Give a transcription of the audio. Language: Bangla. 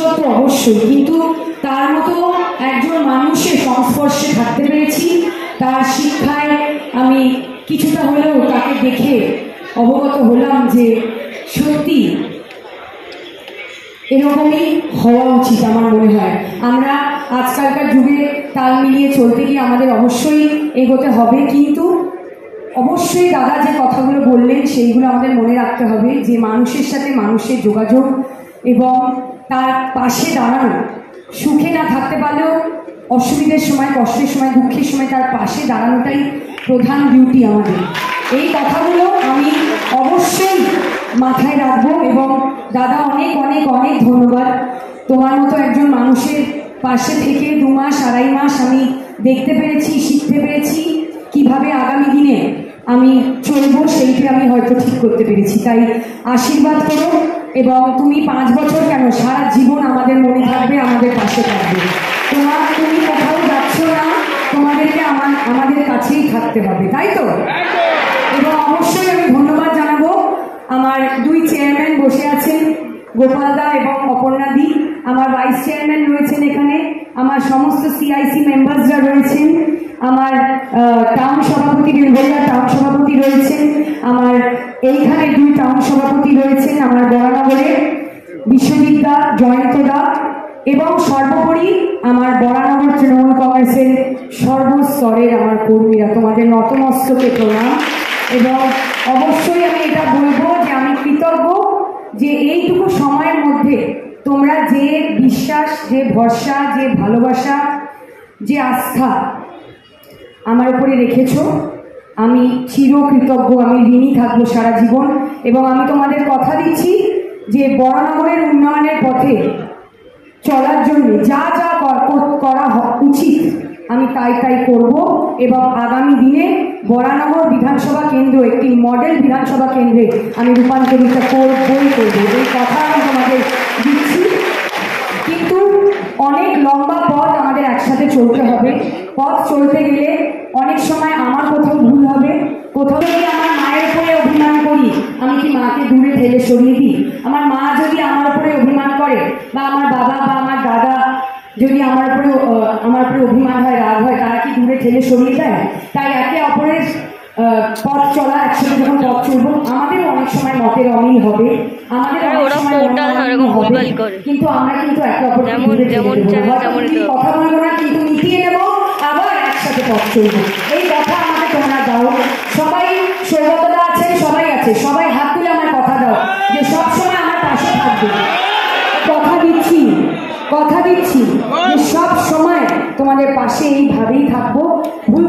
ভবিষ্যৎ তো অবশ্যই, কিন্তু তার মতো একজন মানুষের সংস্পর্শে থাকতে পেরেছি। তার শিক্ষায় আমি কিছুটা হলেও তাকে দেখে অবগত হলাম যে সত্যি এরকমই হওয়া উচিত। আমার মনে হয় আমরা আজকালকার যুগে তাল মিলিয়ে চলতে গিয়ে আমাদের অবশ্যই এগোতে হবে, কিন্তু অবশ্যই দাদা যে কথাগুলো বললেন সেইগুলো আমাদের মনে রাখতে হবে যে মানুষের সাথে মানুষের যোগাযোগ এবং তার পাশে দাঁড়ানো, সুখে না থাকতে পারলেও অসুবিধার সময়, কষ্টের সময়, দুঃখের সময় তার পাশে দাঁড়ানোটাই প্রধান ডিউটি আমাদের। এই কথাগুলো আমি অবশ্যই মাথায় রাখবো। এবং দাদা অনেক অনেক অনেক ধন্যবাদ। তোমার মতো একজন মানুষের পাশে থেকে 2 মাস 2.5 মাস আমি দেখতে পেরেছি, শিখতে পেরেছি কিভাবে আগামী দিনে আমি চলবো, সেইটি আমি হয়তো ঠিক করতে পেরেছি। তাই আশীর্বাদ করো এবং তুমি 5 বছর কেন, সারা জীবন আমাদের মনে থাকবে, আমাদের পাশে থাকবে। তুমি কোথাও যাচ্ছ না, তোমাদেরকে আমাদের কাছেই থাকতে হবে, তাই তো? এবং অবশ্যই আমি ধন্যবাদ জানাবো আমার 2 চেয়ারম্যান বসে আছেন, গোপালদা এবং অপর্ণাদি। আমার ভাইস চেয়ারম্যান রয়েছেন এখানে, আমার সমস্ত সিআইসি মেম্বার্সরা রয়েছেন, আমার টাউন সভাপতি, বেলঘরিয়া টাউন সভাপতি রয়েছেন, আমার এইখানে 2 টাউন সভাপতি রয়েছেন, আমার বরানগরে বিশ্বজিৎদা, জয়ন্তদা এবং সর্বোপরি আমার বরানগর তৃণমূল কংগ্রেসের সর্বস্তরের আমার কর্মীরা। তোমাদের নতমস্তকে প্রণাম। এবং অবশ্যই আমি এটা বলবো যে আমি কৃতজ্ঞ যে এইটুকু সময়ের মধ্যে তোমরা যে বিশ্বাস, যে ভরসা, যে ভালোবাসা, যে আস্থা আমার উপরে রেখেছ, আমি চিরকৃতজ্ঞ, আমি ঋণী থাকবো সারা জীবন। এবং আমি তোমাদের কথা দিচ্ছি যে বরানগরের উন্নয়নের পথে চলার জন্য যা যা করা উচিত আমি তাই করব। এবং আগামী দিনে বরানগর বিধানসভা কেন্দ্র একটি মডেল বিধানসভা কেন্দ্রে আমি রূপান্তরিত করবই করব, এই কথা আমি তোমাদের দিচ্ছি। কিন্তু অনেক লম্বা পথ আমাদের একসাথে চলতে হবে। পথ চলতে গেলে অনেক সময় আমার কোথাও ভুল হবে, কোথাও যদি আমার মায়ের উপরে অভিমান করি, আমি কি মাকে দূরে ঠেলে সরিয়ে দিই? আমার মা যদি আমার উপরে অভিমান করে, বা আমার বাবা বা আমার দাদা যদি আমার উপরে অভিমান হয়, রাগ হয়, তারা কি দূরে ঠেলে সরিয়ে দেয়? তাই একে অপরের পথ চলা, একসাথে যখন পথ চলবো, আমাদেরও অনেক সময় মতের অমিল হবে, আমাদের কিন্তু আমরা কিন্তু একে অপরের কথা বলবো না, কিন্তু মিটিয়ে নেবো, আবার একসাথে পথ চলবো। এই কথা আমাকে তোমরা দাও। সবাই, সৈকতদা আছেন, সবাই আছে, সবাই হাত তুলে আমার কথা দাও যে সবসময় আমার পাশে থাকবে। কথা দিচ্ছি যে সব সময় তোমাদের পাশে এইভাবেই থাকবো। ভুল